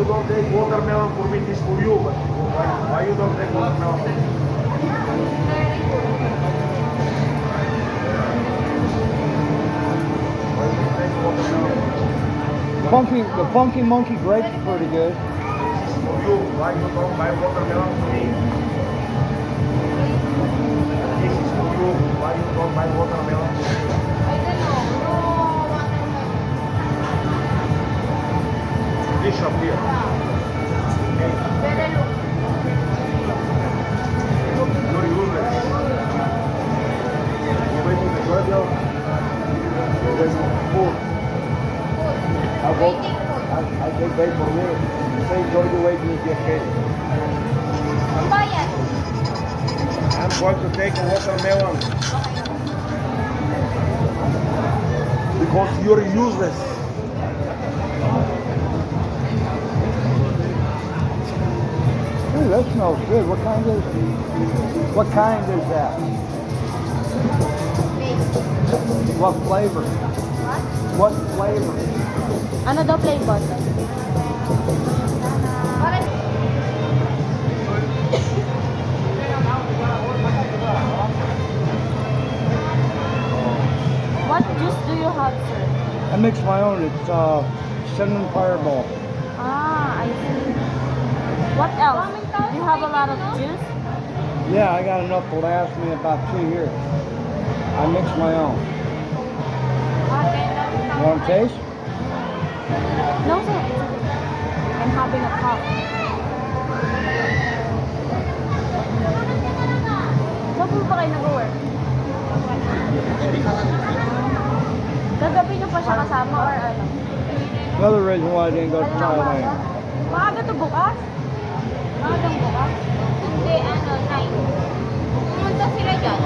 you don't take watermelon for me? This for you. But why you don't take watermelon? Why you don't take watermelon? The funky monkey grape's pretty good. For you, why you don't buy watermelon for me? This is for you, why you don't buy watermelon? I don't know. No watermelon. This shop here. Okay. Pero look. You're useless. You wait in the graveyard. There's food. Waiting food. I take wait for me. Say enjoy the wait with your kid. Ang bayad. I'm going to take a watermelon. Because you're useless. Ooh, that smells good. What kind is that? What flavor? What flavor? Ano daw flavor? What juice do you have, sir? I mix my own. It's cinnamon fireball. Ah, I see. What else? You have a lot of juice? Yeah, I got enough to last me about 2 years. I mix my own. You want to taste? No, sir. I'm having a cough. Saan po ba kayo nag-work? Gagabi niyo pa siya kasama or ano? Another reason why I didn't go to Thailand. Maaga to bukas? Maagang bukas? Hindi, 9. Pumunta sila dyan.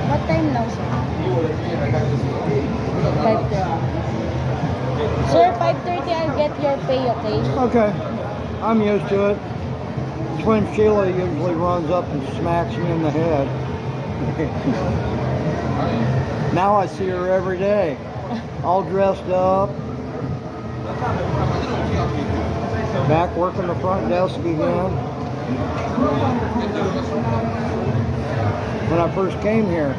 What time now, sir? 5:30. Sir, 5:30 I'll get your pay, okay? Okay, I'm used to it. Twin Sheila usually runs up and smacks me in the head. Now I see her every day, all dressed up. Back working the front desk again. When I first came here,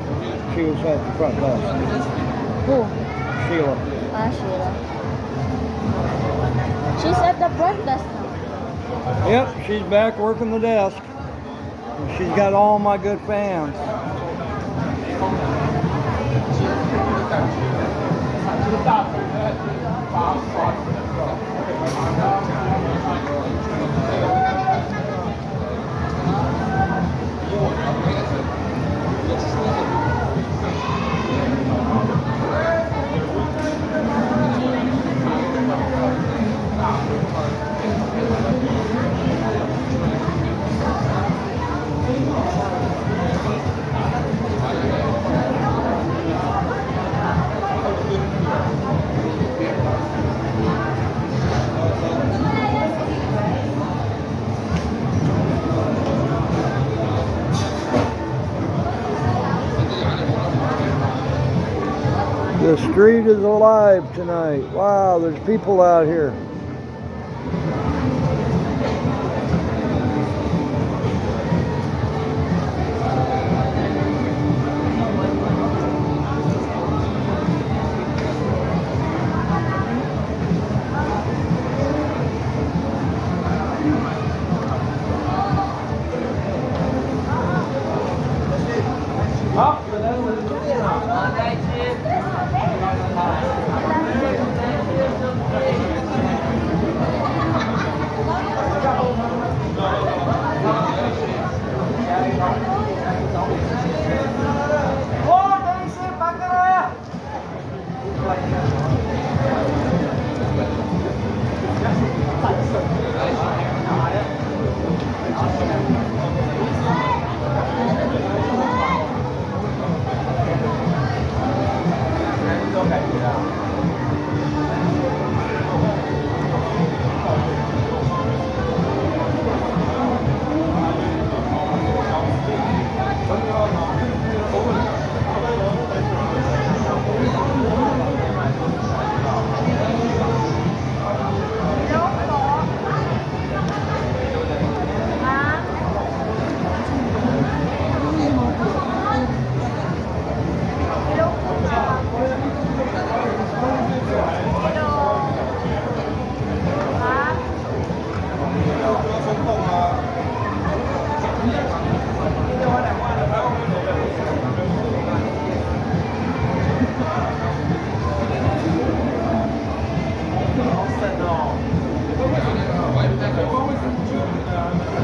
she was at the front desk. Who? Sheila. Ah, Sheila. She's at the front desk now. Yep, she's back working the desk. She's got all my good fans. The street is alive tonight. Wow, there's people out here. Hello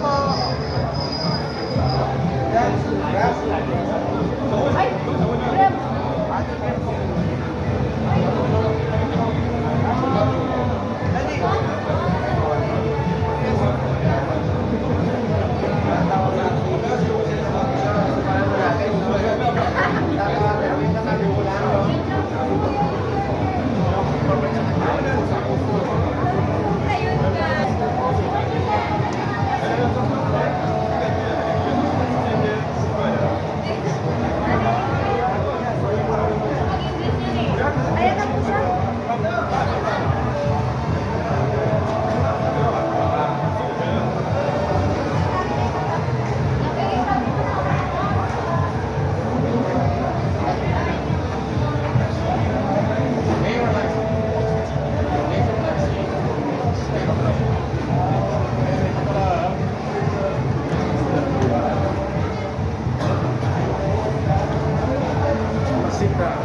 po. Ayan na po siya. Sit down.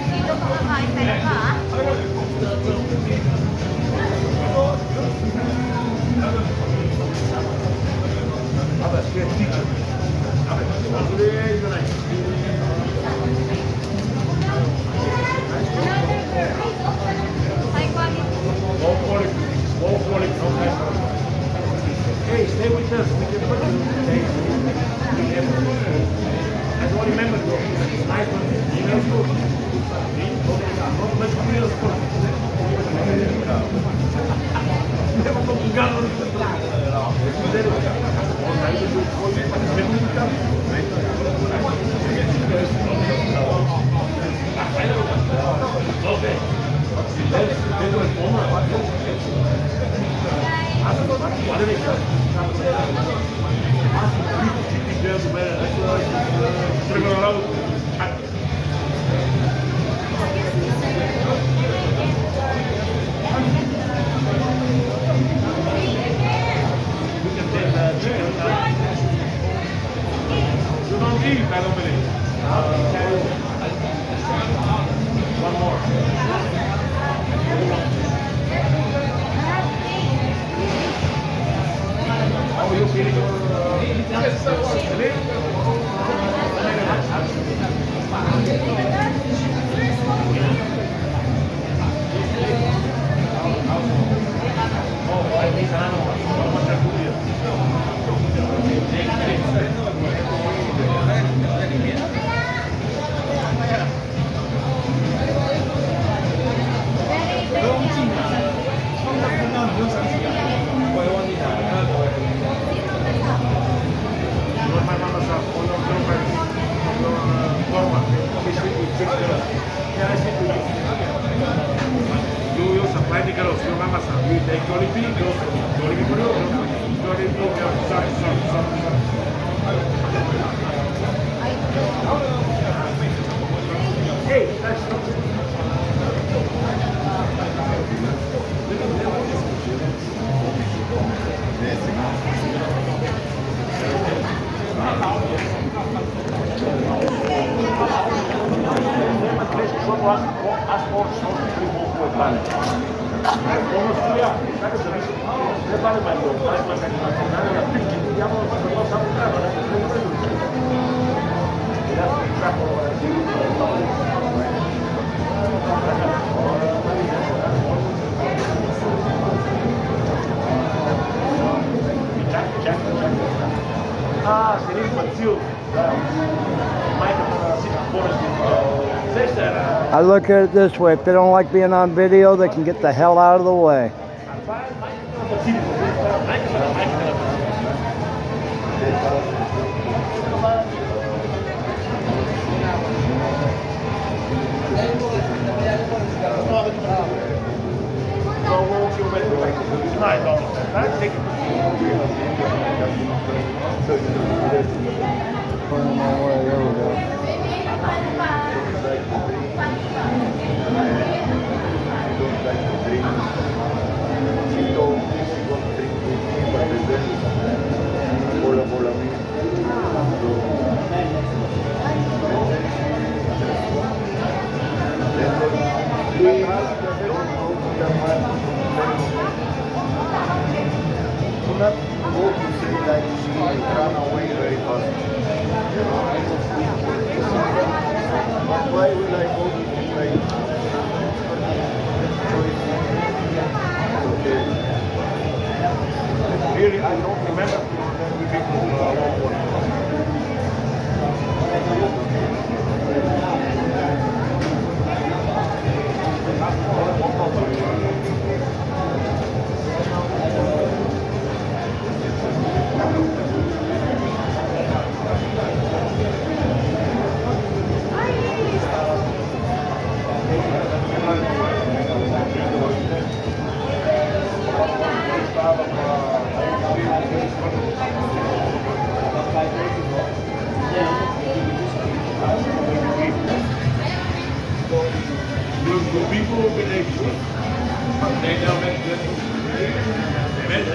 Dito po kakain tayo pa ah. Vabbè, che dice? Vabbè, High quality. low quality, no nice. Hey, stay with us. We can put you. I don't remember though. It's nice one. You know, it's good. Let's feel it's good. Never go to Ghana. You don't eat, I don't believe. One more. Oh, you feeling Oh, I think I you supply the girls, your mama son. You take Jollibee, Jollibee for you, Jollibee, sorry. Hey, that's Ah, seria infantil. I look at it this way, if they don't like being on video, they can get the hell out of the way. Não, Put them away. There we go. Not go to say like she ran away very fast. But why would I go like okay. Really, I don't remember when we people The people will be next to us. But they don't make this. They made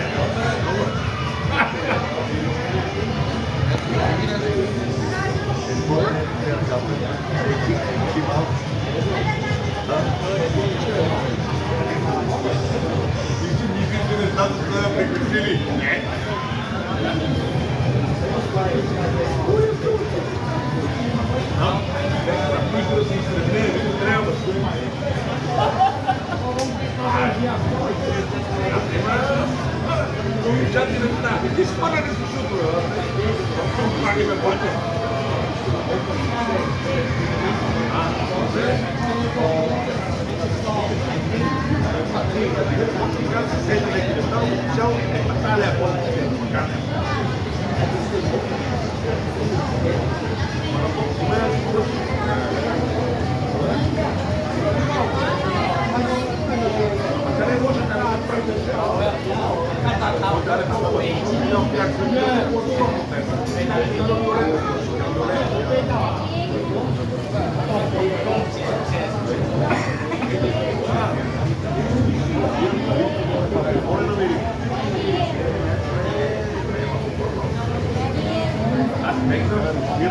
já tive que dar. Isso para nesse jogo. Vamos pagar meu bote. Mira